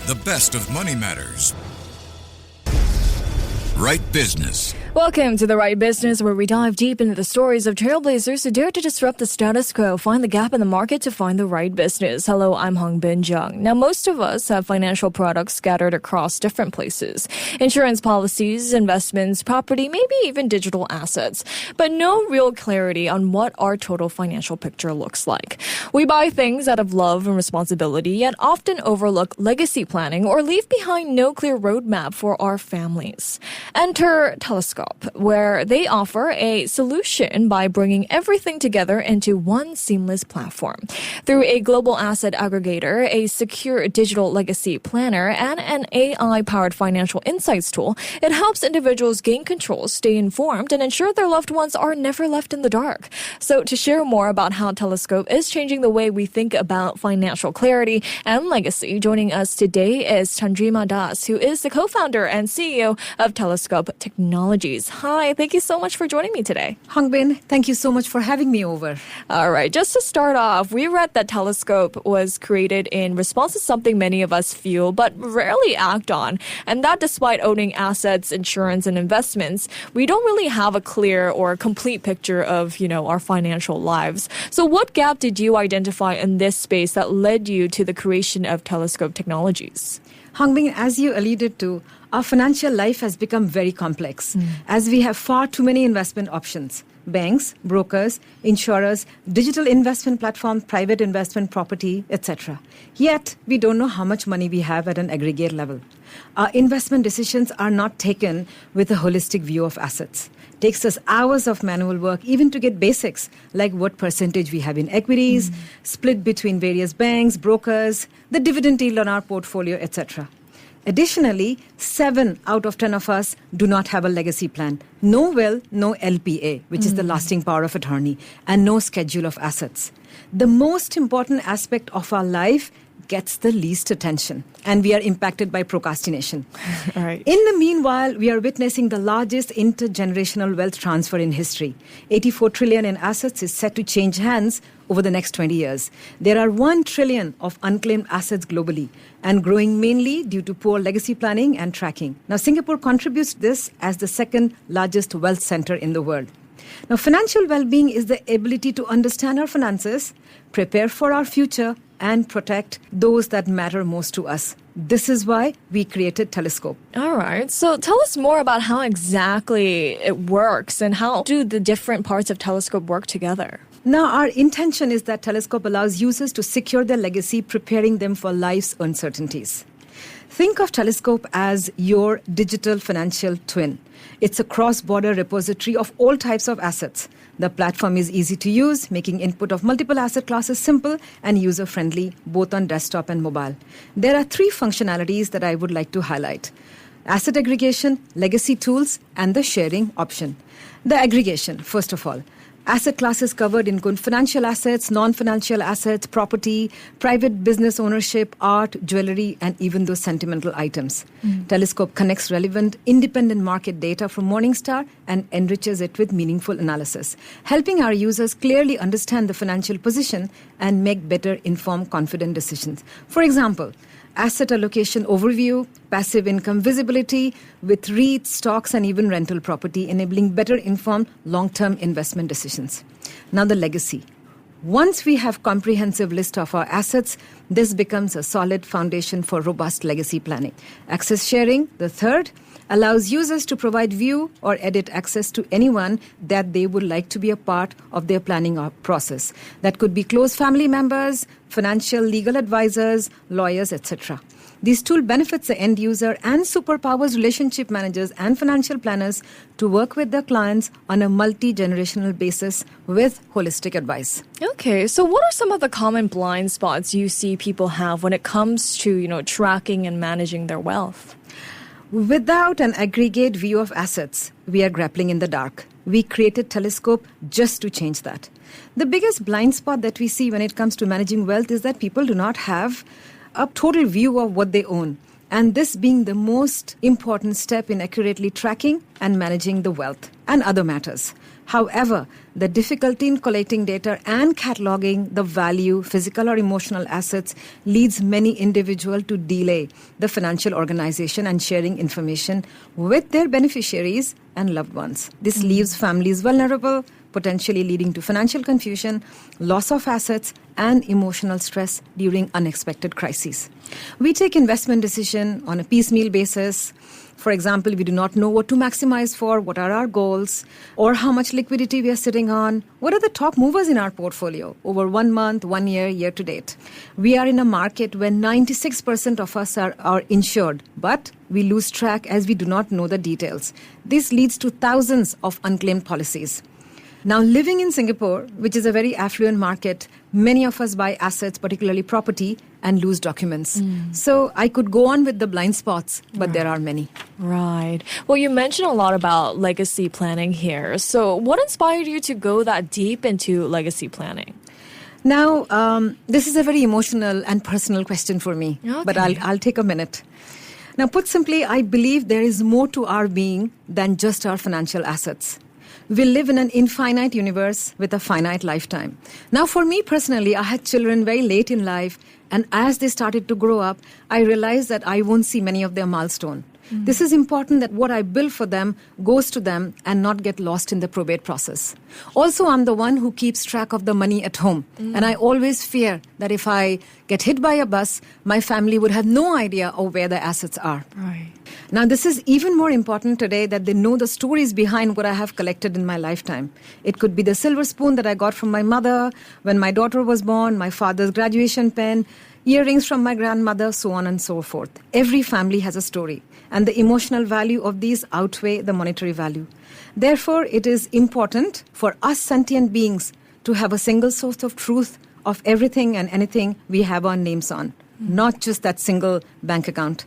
The best of money matters. Right Business. Welcome to The Right Business, where we dive deep into the stories of trailblazers who dare to disrupt the status quo, find the gap in the market to find the right business. Hello, I'm Hongbin Jeong. Now, most of us have financial products scattered across different places. Insurance policies, investments, property, maybe even digital assets. But no real clarity on what our total financial picture looks like. We buy things out of love and responsibility, yet often overlook legacy planning or leave behind no clear roadmap for our families. Enter Teleskop, where they offer a solution by bringing everything together into one seamless platform. Through a global asset aggregator, a secure digital legacy planner, and an AI-powered financial insights tool, it helps individuals gain control, stay informed, and ensure their loved ones are never left in the dark. So to share more about how Teleskop is changing the way we think about financial clarity and legacy, joining us today is Chandrima Das, who is the co-founder and CEO of Teleskop Technologies. Hi, thank you so much for joining me today. Hongbin, thank you so much for having me over. All right, just to start off, we read that Teleskop was created in response to something many of us feel but rarely act on, and that despite owning assets, insurance, and investments, we don't really have a clear or complete picture of, our financial lives. So what gap did you identify in this space that led you to the creation of Teleskop Technologies? Hongbin, as you alluded to, our financial life has become very complex as we have far too many investment options. Banks, brokers, insurers, digital investment platforms, private investment property, etc. Yet, we don't know how much money we have at an aggregate level. Our investment decisions are not taken with a holistic view of assets. It takes us hours of manual work even to get basics like what percentage we have in equities, split between various banks, brokers, the dividend yield on our portfolio, etc. Additionally, 7 out of 10 of us do not have a legacy plan. No will, no LPA, which is the lasting power of attorney, and no schedule of assets. The most important aspect of our life gets the least attention, and we are impacted by procrastination. All right. In the meanwhile, we are witnessing the largest intergenerational wealth transfer in history. 84 trillion in assets is set to change hands over the next 20 years. There are 1 trillion of unclaimed assets globally and growing mainly due to poor legacy planning and tracking. Now, Singapore contributes this as the second largest wealth center in the world. Now, financial well-being is the ability to understand our finances, prepare for our future, and protect those that matter most to us. This is why we created Teleskop. All right. So tell us more about how exactly it works and how do the different parts of Teleskop work together? Now, our intention is that Teleskop allows users to secure their legacy, preparing them for life's uncertainties. Think of Teleskop as your digital financial twin. It's a cross-border repository of all types of assets. The platform is easy to use, making input of multiple asset classes simple and user-friendly, both on desktop and mobile. There are 3 functionalities that I would like to highlight: asset aggregation, legacy tools, and the sharing option. The aggregation, first of all. Asset classes covered include financial assets, non-financial assets, property, private business ownership, art, jewelry, and even those sentimental items. Teleskop connects relevant independent market data from Morningstar and enriches it with meaningful analysis, helping our users clearly understand the financial position and make better informed, confident decisions. For example, asset allocation overview, passive income visibility with REITs, stocks, and even rental property, enabling better informed long-term investment decisions. Now the legacy. Once we have comprehensive list of our assets, this becomes a solid foundation for robust legacy planning. Access sharing, the third, allows users to provide view or edit access to anyone that they would like to be a part of their planning process. That could be close family members, financial legal advisors, lawyers, etc. This tool benefits the end user and superpowers relationship managers and financial planners to work with their clients on a multi-generational basis with holistic advice. Okay, so what are some of the common blind spots you see people have when it comes to, tracking and managing their wealth? Without an aggregate view of assets, we are grappling in the dark. We created Teleskop just to change that. The biggest blind spot that we see when it comes to managing wealth is that people do not have a total view of what they own, and this being the most important step in accurately tracking and managing the wealth and other matters. However, the difficulty in collating data and cataloging the value, physical or emotional assets, leads many individuals to delay the financial organization and sharing information with their beneficiaries and loved ones. This leaves families vulnerable, potentially leading to financial confusion, loss of assets, and emotional stress during unexpected crises. We take investment decisions on a piecemeal basis. For example, we do not know what to maximize for, what are our goals, or how much liquidity we are sitting on, what are the top movers in our portfolio over 1 month, 1 year, year to date. We are in a market where 96% of us are insured, but we lose track as we do not know the details. This leads to thousands of unclaimed policies. Now, living in Singapore, which is a very affluent market, many of us buy assets, particularly property, and lose documents. So I could go on with the blind spots, but there are many. Right. Well, you mentioned a lot about legacy planning here. So what inspired you to go that deep into legacy planning? Now, this is a very emotional and personal question for me, but I'll take a minute. Now, put simply, I believe there is more to our being than just our financial assets. We live in an infinite universe with a finite lifetime. Now, for me personally, I had children very late in life, and as they started to grow up, I realized that I won't see many of their milestones. This is important that what I build for them goes to them and not get lost in the probate process. Also, I'm the one who keeps track of the money at home. And I always fear that if I get hit by a bus, my family would have no idea of where the assets are. Right. Now, this is even more important today that they know the stories behind what I have collected in my lifetime. It could be the silver spoon that I got from my mother when my daughter was born, my father's graduation pen, earrings from my grandmother, so on and so forth. Every family has a story, and the emotional value of these outweigh the monetary value. Therefore, it is important for us sentient beings to have a single source of truth of everything and anything we have our names on, not just that single bank account.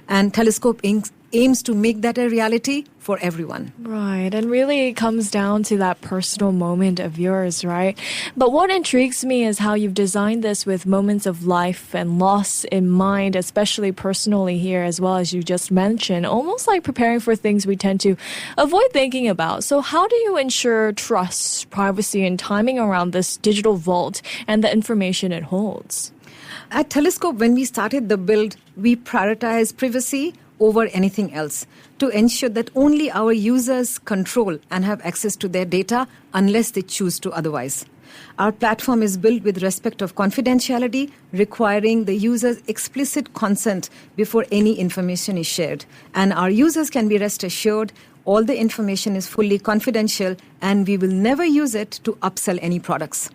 And Teleskop Inc. aims to make that a reality for everyone. Right. And really it comes down to that personal moment of yours, right? But what intrigues me is how you've designed this with moments of life and loss in mind, especially personally here, as well as you just mentioned, almost like preparing for things we tend to avoid thinking about. So how do you ensure trust, privacy, and timing around this digital vault and the information it holds? At Teleskop, when we started the build, we prioritized privacy over anything else to ensure that only our users control and have access to their data unless they choose to otherwise. Our platform is built with respect of confidentiality, requiring the user's explicit consent before any information is shared. And our users can be rest assured all the information is fully confidential and we will never use it to upsell any products.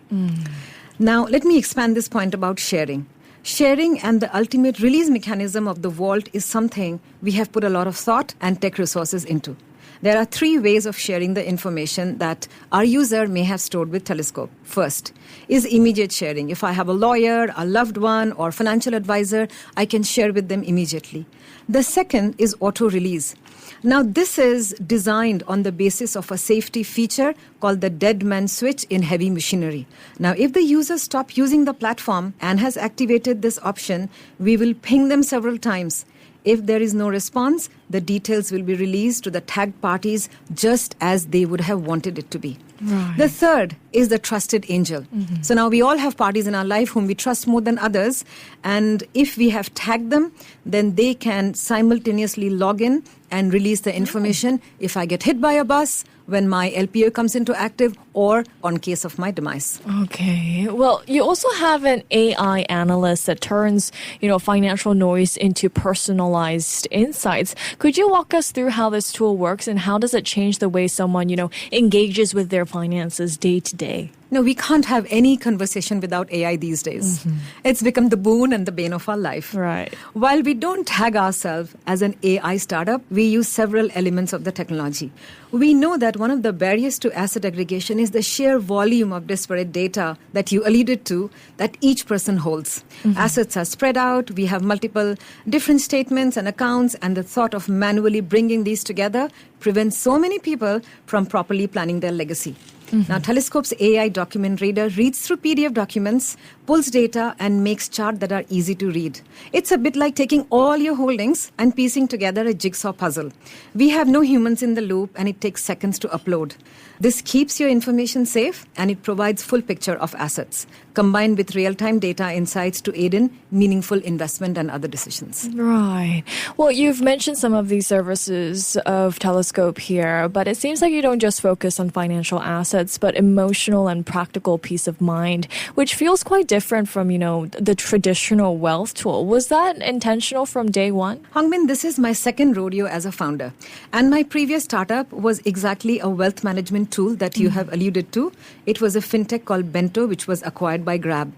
Now, let me expand this point about sharing. Sharing and the ultimate release mechanism of the vault is something we have put a lot of thought and tech resources into. There are 3 ways of sharing the information that our user may have stored with Teleskop. First is immediate sharing. If I have a lawyer, a loved one, or financial advisor, I can share with them immediately. The second is auto-release. Now, this is designed on the basis of a safety feature called the dead man switch in heavy machinery. Now, if the user stops using the platform and has activated this option, we will ping them several times. If there is no response, the details will be released to the tagged parties just as they would have wanted it to be. Right. The third is the trusted angel. So now we all have parties in our life whom we trust more than others. And if we have tagged them, then they can simultaneously log in and release the information if I get hit by a bus, when my LPO comes into active, or on case of my demise. Okay. Well, you also have an AI analyst that turns, financial noise into personalized insights. Could you walk us through how this tool works and how does it change the way someone, engages with their finances day to day? No, we can't have any conversation without AI these days. It's become the boon and the bane of our life. Right. While we don't tag ourselves as an AI startup, we use several elements of the technology. We know that one of the barriers to asset aggregation is the sheer volume of disparate data that you alluded to that each person holds. Assets are spread out, we have multiple different statements and accounts, and the thought of manually bringing these together prevents so many people from properly planning their legacy. Now, Teleskop's AI document reader reads through PDF documents, pulls data and makes charts that are easy to read. It's a bit like taking all your holdings and piecing together a jigsaw puzzle. We have no humans in the loop and it takes seconds to upload. This keeps your information safe and it provides full picture of assets, combined with real-time data insights to aid in meaningful investment and other decisions. Right. Well, you've mentioned some of these services of Teleskop here, but it seems like you don't just focus on financial assets, but emotional and practical peace of mind, which feels quite different from, the traditional wealth tool. Was that intentional from day one? Hongbin, this is my second rodeo as a founder. And my previous startup was exactly a wealth management tool that you have alluded to. It was a fintech called Bento, which was acquired by Grab.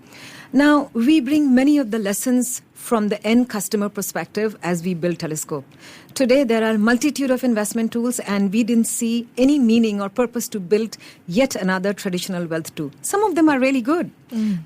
Now, we bring many of the lessons from the end customer perspective as we build Teleskop. Today, there are a multitude of investment tools, and we didn't see any meaning or purpose to build yet another traditional wealth tool. Some of them are really good.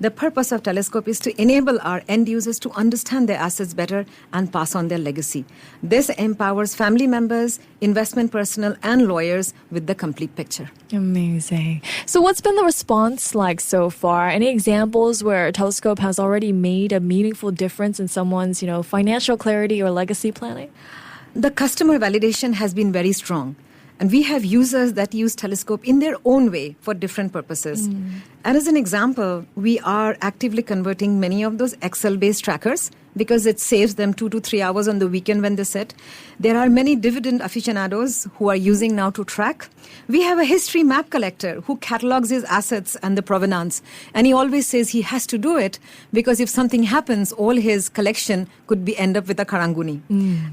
The purpose of Teleskop is to enable our end users to understand their assets better and pass on their legacy. This empowers family members, investment personnel, and lawyers with the complete picture. Amazing. So what's been the response like so far? Any examples where Teleskop has already made a meaningful difference in someone's, financial clarity or legacy planning? The customer validation has been very strong. And we have users that use Teleskop in their own way for different purposes. And as an example, we are actively converting many of those Excel-based trackers because it saves them 2 to 3 hours on the weekend when they sit. There are many dividend aficionados who are using now to track. We have a history map collector who catalogs his assets and the provenance. And he always says he has to do it because if something happens, all his collection could end up with a karanguni.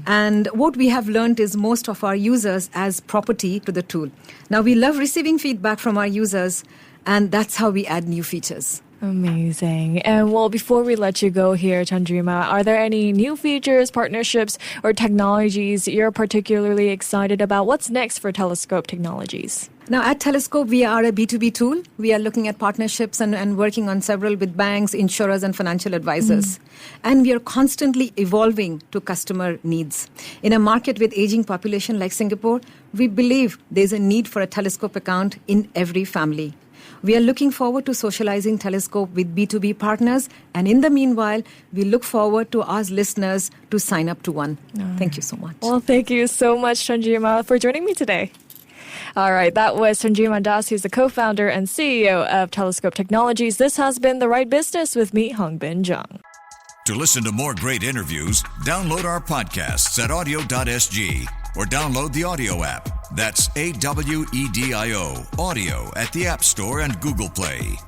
And what we have learned is most of our users as property to the tool. Now, we love receiving feedback from our users, and that's how we add new features. Amazing. And before we let you go here, Chandrima, are there any new features, partnerships, or technologies you're particularly excited about? What's next for Teleskop Technologies? Now, at Teleskop, we are a B2B tool. We are looking at partnerships and working on several with banks, insurers, and financial advisors. And we are constantly evolving to customer needs. In a market with aging population like Singapore, we believe there's a need for a Teleskop account in every family. We are looking forward to socializing Teleskop with B2B partners. And in the meanwhile, we look forward to our listeners to sign up to one. Thank you so much. Well, thank you so much, Chandrima, for joining me today. All right, that was Chandrima Das, who's the co-founder and CEO of Teleskop Technologies. This has been The Right Business with me, Hongbin Jeong. To listen to more great interviews, download our podcasts at audio.sg or download the audio app. That's AWEDIO, audio at the App Store and Google Play.